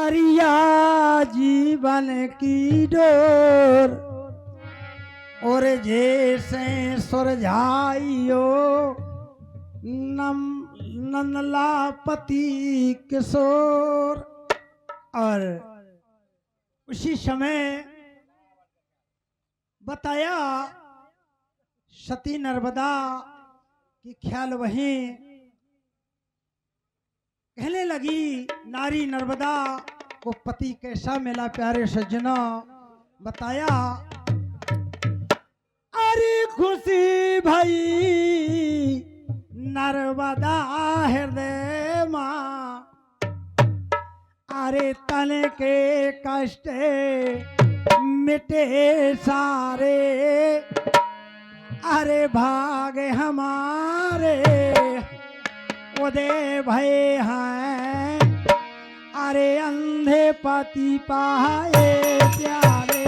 अरिया जीवन की डोर और जैसे सुरझाइयो नंदला पति किशोर। और उसी समय बताया सती नर्मदा की ख्याल वहीं कहने लगी। नारी नर्मदा को पति कैसा मिला प्यारे सज्जनों। बताया अरे खुशी भई नर्मदा हृदय मां अरे तन के कष्ट मिटे सारे अरे भाग हमारे उदय भय हैं अरे अंधे पति पाए प्यारे।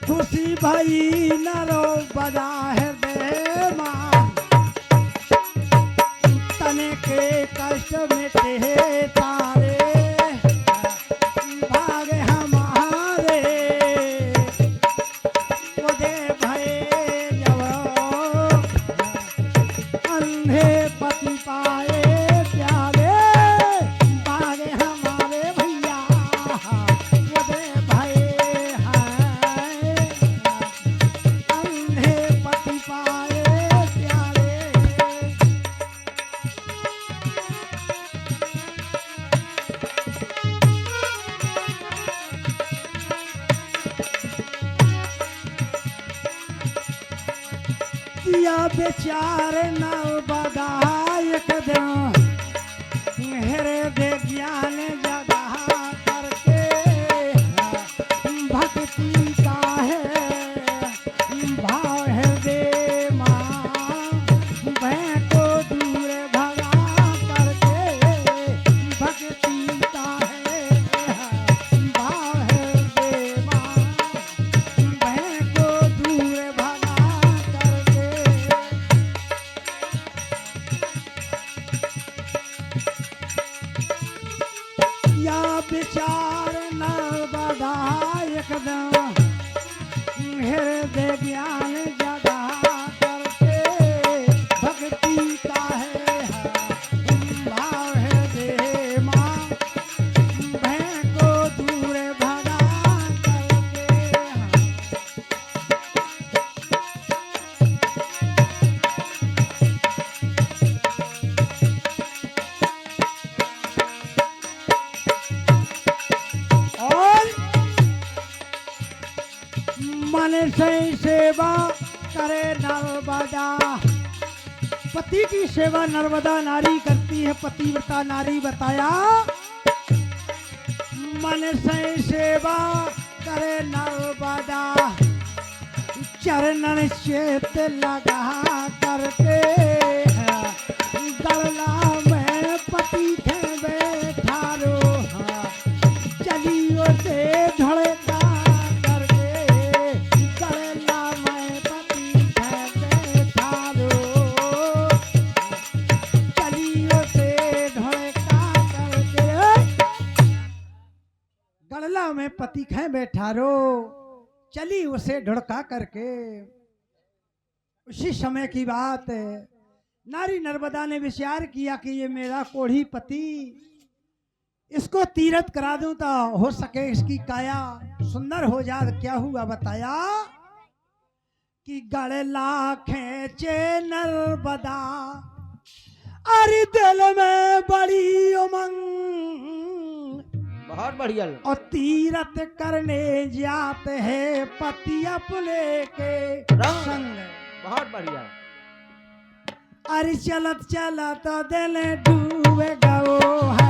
खुशी भाई नरो बदा हृदय मां तने के कष्ट मिटे तारे भाग हमारे उदय भय जब अंधे पति पाए प्यारे भाग हमारे भैया उदय भय किया बेचार नर्मदा एक दिन हृदय ज्ञान जगा करके भक्ति का है भाव हृदय मां भय को दूर भगा करके भक्ति का है भाव हृदय मां भय को दूर भगा या विचार नर्मदा एकदम हृदय ज्ञान जगा करके भक्ति का है भाव हृदय मां भय को दूर भगा मन से सेवा करे नर्मदा। पति की सेवा नर्मदा नारी करती है, पतिव्रता नारी। बताया मन से सेवा करे नर्मदा चरणन चेत लगा करके गलला में पति के बैठारो चलियो से झड़का में पति खे बैठा रो चली उसे ढुड़का करके। उसी समय की बात है नारी नर्मदा ने विचार किया कि ये मेरा कोढ़ी पति, इसको तीरथ करा दूं तो हो सके इसकी काया सुंदर हो जाए। क्या हुआ बताया कि गड़ला खेचे नर्मदा अरे दिल में बड़ी उमंग बहुत बढ़िया और तीरथ करने जाते हैं पति अपने के संग। बहुत बढ़िया। अरे चलत चलत दिल डूबे गो है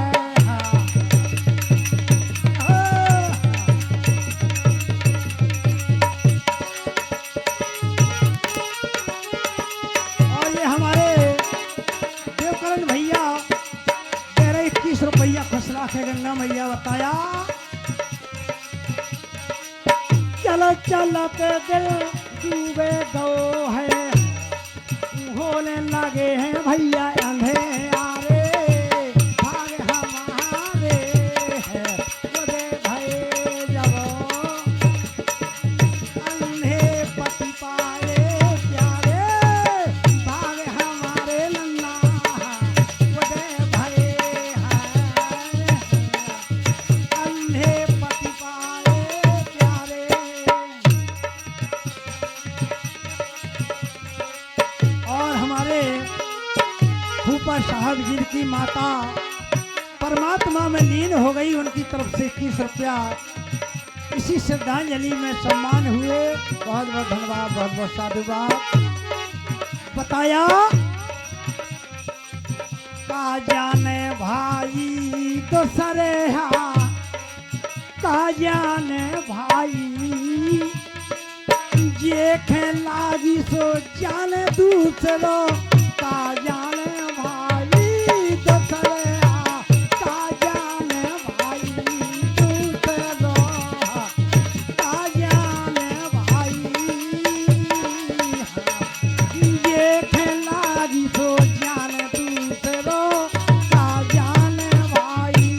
चलत दिल डूबे गो है, होने लगे हैं भैया अंधेरे, भाग हमारे है उदय भये जब, अंधे पति पाए प्यारे, भाग हमारे नन्ना उदय भये है, अंधे पति पाए प्यारे। और हमारे फूफा साहब जिनकी माता परमात्मा में लीन हो गई, उनकी तरफ से 21 रुपया इसी श्रद्धांजलि में सम्मान हुए। बहुत बहुत धन्यवाद, बहुत बहुत साधुवाद। बताया का जाने भाई तो सरेहा, का जाने भाई जे खेलागी सो जाने दूसरो, का जाने भाई दूसरे, का जाने भाई दूसरो, का जाने भाई जे खेलागी सो जाने दूसरो, का जाने भाई,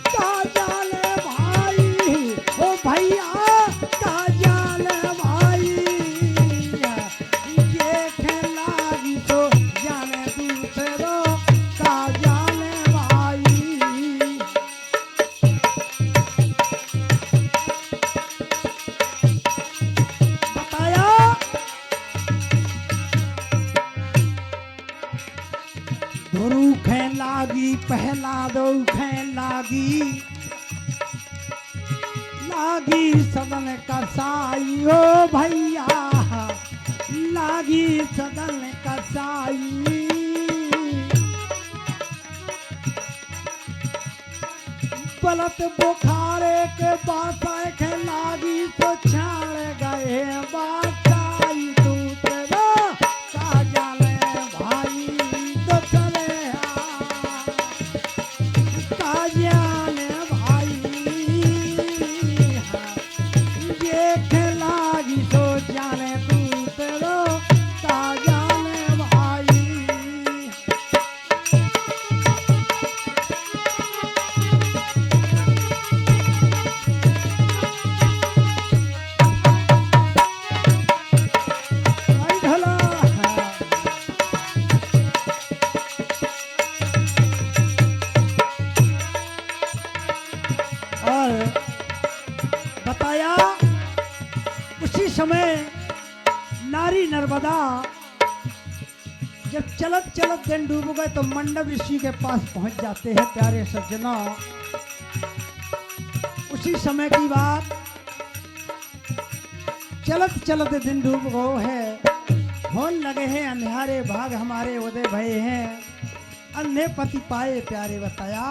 का जाने भाई ओ भैया, का जाने भाई ये खेलागी तो जाने दूसरो, का जाने भाई। बताया धुरु खेलागी पहला दो खेलागी, लागी सदन कसाई ओ भैया, लागी सदन कसाई, पलट बुखारे के बासा के लागी तो छाड़ गए बासाई, दूसरा का जाने भाई दूसरे, का जाने भाई ये खेलागी तो जाने दूसरो, का जाने भाई। भाई ढला और बताया उसी समय नारी नर्मदा जब चलत चलत दिन डूब गए तो मंडप ऋषि के पास पहुंच जाते हैं। प्यारे सज्जनों, उसी समय की बात, चलत चलत दिन डूब गए है, होने लगे हैं अंधारे, भाग हमारे उदय भये हैं, अंधे पति पाए प्यारे। बताया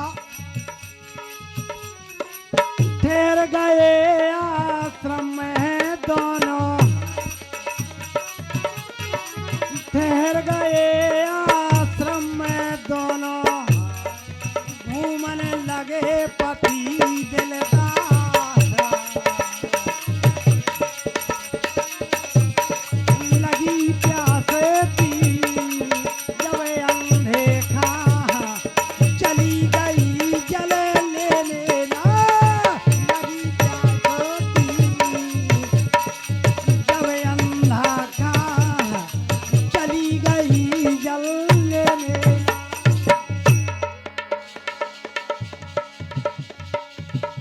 ठहर गए आश्रम में दोनों, ठहर गए आश्रम में दोनों, घूमने लगे पति दिलदार, लगी प्यासे थी जब अंधे खा, चली गई जल लेने ना, लगी प्यासे थी जब अंधा खा, चली गई जल लेने।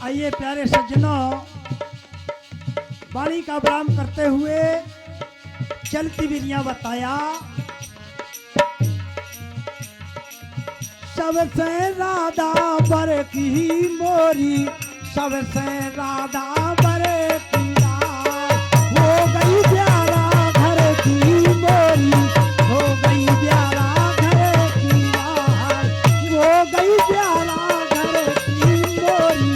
आइए प्यारे सज्जनों, वाणी का विराम करते हुए चलती बिरिया बताया सबसे राधा बर की मोरी, सबसे राधा बर की हो गई प्यारा घर की मोरी, हो गई प्यारा घर की हो गई प्यारा घर की मोरी,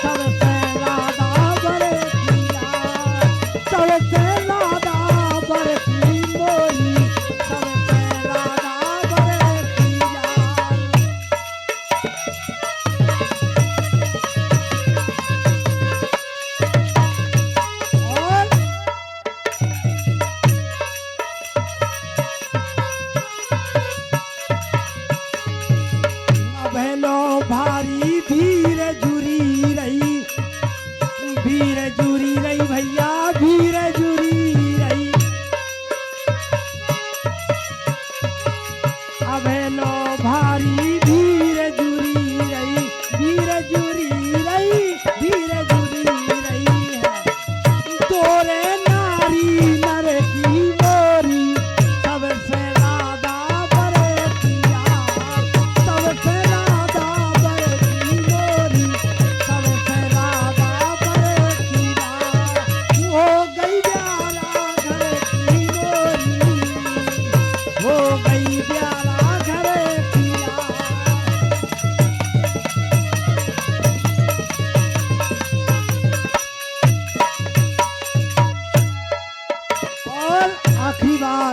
सबसे राधा बर की सबसे राधा बर की मोरी, सबसे राधा बर की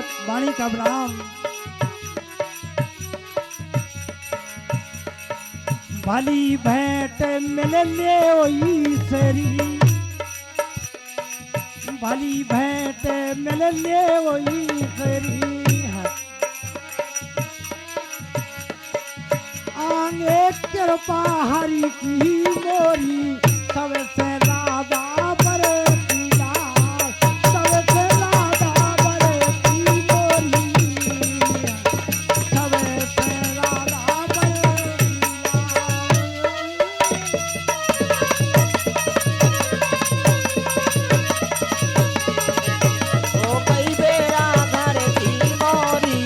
धन्यवाद वाणी का विराम। भली भेंट मिलने ओई सरी, भली भेंट मिलने ओई सरी, आगे कृपा हरि की मोरी, सबसे राधा पर पीला, सबसे राधा पर की मोरी, सबसे राधा पर ओ कई बेरा घर की मोरी,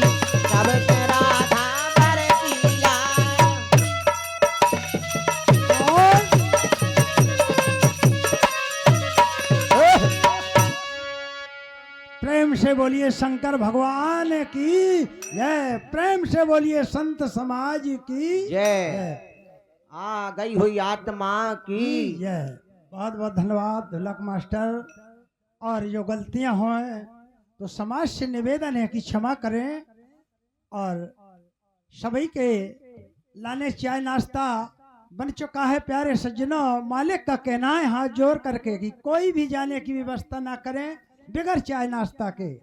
सब तेरा धाम किया। प्रेम से बोलिए शंकर भगवान की जय, प्रेम से बोलिए संत समाज की जय। आ गई हुई आत्मा की जय। बहुत बहुत धन्यवाद ढोलक मास्टर। और जो गलतियां हों तो समाज से निवेदन है कि क्षमा करें। और सभी के लाने चाय नाश्ता बन चुका है। प्यारे सज्जनों, मालिक का कहना है हाथ जोड़ करके कि कोई भी जाने की व्यवस्था ना करें बगैर चाय नाश्ता के।